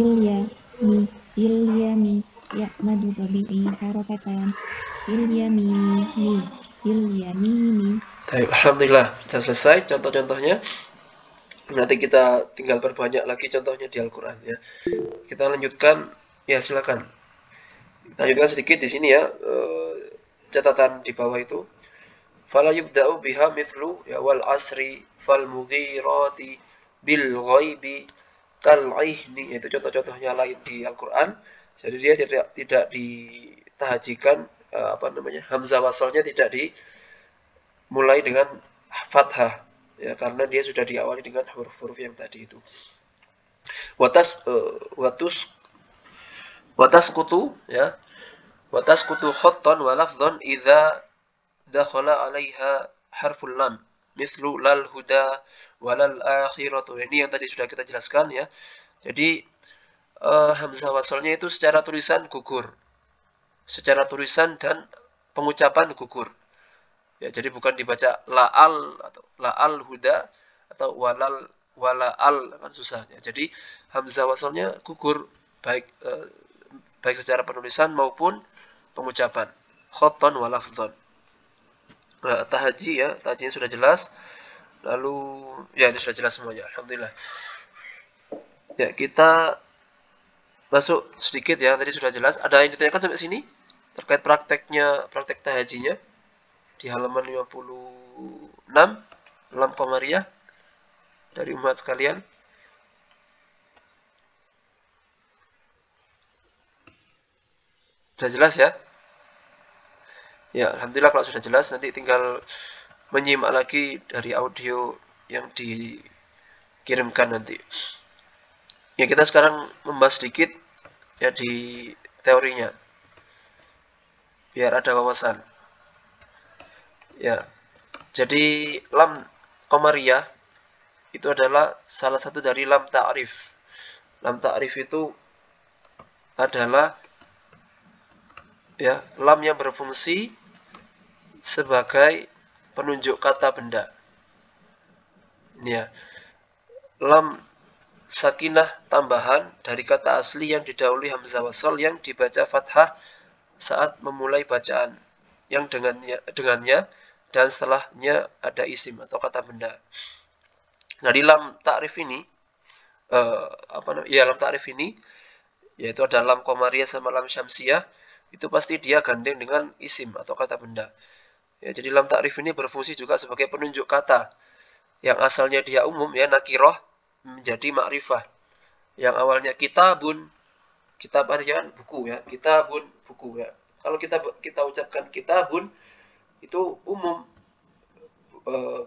ya madu tabi'i harakatan fil yamini. Baik, alhamdulillah sudah selesai contoh-contohnya. Nanti kita tinggal perbanyak lagi contohnya di Al-Qur'an ya. Kita lanjutkan, ya silakan. Kita lanjutkan sedikit di sini ya. Catatan di bawah itu. Fala yubda'u biha mithlu ya wal asri fal mughirati bil ghaibi kal ihni. Itu contoh-contohnya lain di Al-Qur'an. Jadi dia tidak ditahajikan hamzah wasalnya tidak dimulai dengan fathah ya karena dia sudah diawali dengan huruf-huruf yang tadi itu. Watasqutu ya. Watasqutu khattan wa lafdhan idza dakhala 'alaiha harful lam mithlu lal huda walal akhiratu. Ini yang tadi sudah kita jelaskan ya. Jadi hamzah wasalnya itu secara tulisan gugur. Secara tulisan dan pengucapan gugur. Ya, jadi bukan dibaca la'al atau la'al huda atau wala'al kan susah ya. Jadi hamzah wasalnya gugur baik secara penulisan maupun pengucapan. Khattan wa lafdhan. Nah, tahaji ya, tahajinya sudah jelas. Lalu ya ini sudah jelas semuanya. Alhamdulillah. Ya, kita masuk sedikit ya, tadi sudah jelas. Ada yang ditanyakan sampai sini terkait praktek tahajinya di halaman 56 lam qamariyah dari umat sekalian. Sudah jelas ya? Ya, alhamdulillah kalau sudah jelas nanti tinggal menyimak lagi dari audio yang dikirimkan nanti. Ya, kita sekarang membahas sedikit ya di teorinya. Biar ada wawasan. Ya. Jadi lam qamariyah itu adalah salah satu dari lam ta'rif. Lam ta'rif itu adalah ya, lam yang berfungsi sebagai penunjuk kata benda. Ini ya. Lam sakinah tambahan dari kata asli yang didahului hamzah wasal yang dibaca fathah saat memulai bacaan yang dengannya dan setelahnya ada isim atau kata benda. Nah, di lam ta'rif ini lam ta'rif ini yaitu ada lam qamariyah sama lam syamsiyah, itu pasti dia gandeng dengan isim atau kata benda. Ya, jadi lam ta'rif ini berfungsi juga sebagai penunjuk kata yang asalnya dia umum ya, nakirah menjadi ma'rifah. Yang awalnya kitabun, kitab artinya buku ya, kitabun buku ya. Kalau kita ucapkan kitabun itu umum,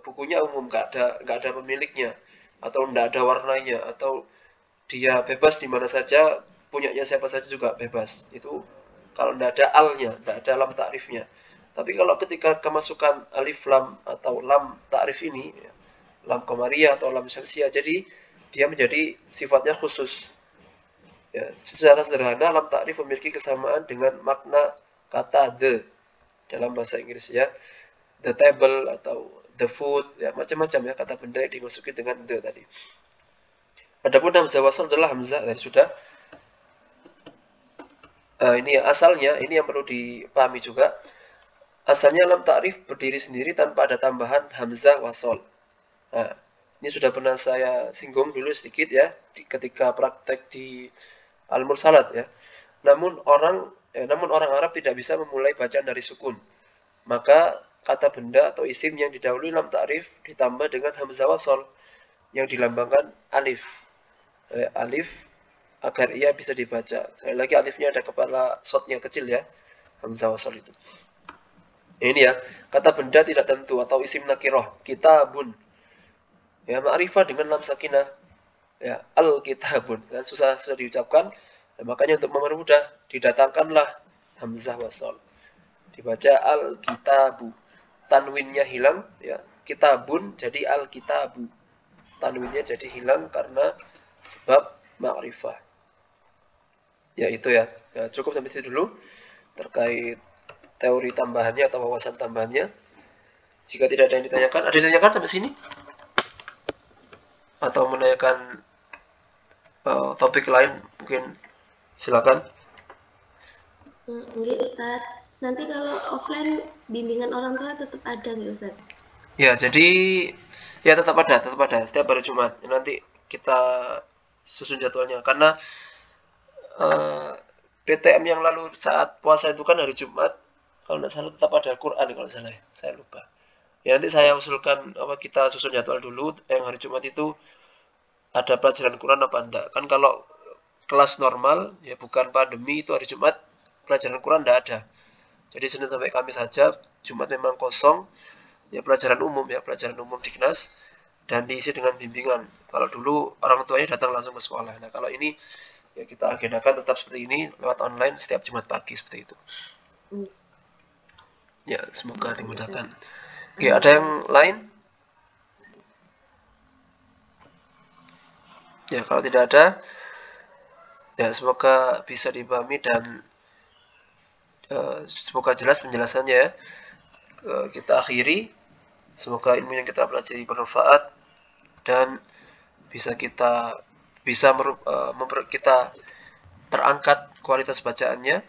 bukunya umum, nggak ada pemiliknya atau nggak ada warnanya atau dia bebas di mana saja, punyanya siapa saja juga bebas. Itu kalau tidak ada alnya, tidak ada lam ta'rifnya. Tapi kalau ketika kemasukan alif lam atau lam ta'rif ini, ya, lam qamariyah atau lam syamsiyah, jadi dia menjadi sifatnya khusus. Ya, secara sederhana lam ta'rif memiliki kesamaan dengan makna kata the dalam bahasa Inggris, ya. The table atau the food, ya macam-macam ya kata benda yang dimasuki dengan the tadi. Adapun hamzah wasal adalah hamzah tadi sudah. Ini ya, asalnya ini yang perlu dipahami juga. Asalnya lam ta'rif berdiri sendiri tanpa ada tambahan hamzah wasal. Nah, ini sudah pernah saya singgung dulu sedikit ya ketika praktek di Al-Mursalat ya. Namun orang Arab tidak bisa memulai bacaan dari sukun. Maka kata benda atau isim yang didahului lam ta'rif ditambah dengan hamzah wasal yang dilambangkan alif. Alif agar ia bisa dibaca. Sekali lagi alifnya ada kepala shotnya kecil ya. Hamzah wasal itu. Ini ya, kata benda tidak tentu atau isim nakirah, kitabun. Ya, ma'rifah dengan lam sakinah. Ya, al-kitabun. Kan susah diucapkan. Dan makanya untuk mempermudah didatangkanlah hamzah wasal. Dibaca al-kitabu. Tanwinnya hilang ya. Kitabun jadi al-kitabu. Tanwinnya jadi hilang karena sebab ma'rifah. Ya itu ya. Ya cukup sampai situ dulu terkait teori tambahannya atau wawasan tambahannya. Jika tidak ada yang ditanyakan, ada yang ditanyakan sampai sini? Atau menanyakan topik lain mungkin silakan. Enggak Ustaz. Nanti kalau offline bimbingan orang tua tetap ada nggak Ustaz? Ya jadi ya tetap ada setiap hari Jumat. Nanti kita susun jadwalnya karena PTM yang lalu saat puasa itu kan hari Jumat. Kalau tidak salah tetap ada Al-Quran kalau salah ya. Saya lupa. Ya nanti saya usulkan kita susun jadwal dulu yang hari Jumat itu ada pelajaran Quran apa enggak. Kan kalau kelas normal ya bukan pandemi itu hari Jumat pelajaran Quran enggak ada. Jadi Senin sampai Kamis saja, Jumat memang kosong. Ya pelajaran umum Diknas dan diisi dengan bimbingan. Kalau dulu orang tuanya datang langsung ke sekolah. Nah, kalau ini ya kita agendakan tetap seperti ini lewat online setiap Jumat pagi seperti itu. Ya, semoga dimudahkan. Oke, ada yang lain? Ya, kalau tidak ada, ya semoga bisa dipahami dan semoga jelas penjelasannya ya. Kita akhiri. Semoga ilmu yang kita pelajari bermanfaat dan kita terangkat kualitas bacaannya.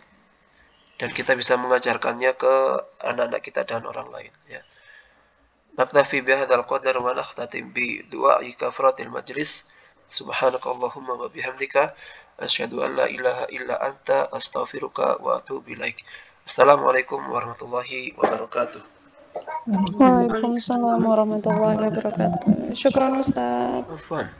Dan kita bisa mengajarkannya ke anak-anak kita dan orang lain ya. Naktafi bihadzal qadar wa nakhtatim bi du'ai kafaratil majlis. Subhanakallahumma wa bihamdika asyhadu an la ilaha illa anta astaghfiruka wa atubu ilaik. Assalamualaikum warahmatullahi wabarakatuh. Waalaikumsalam warahmatullahi wabarakatuh. Syukran Ustaz. Afwan.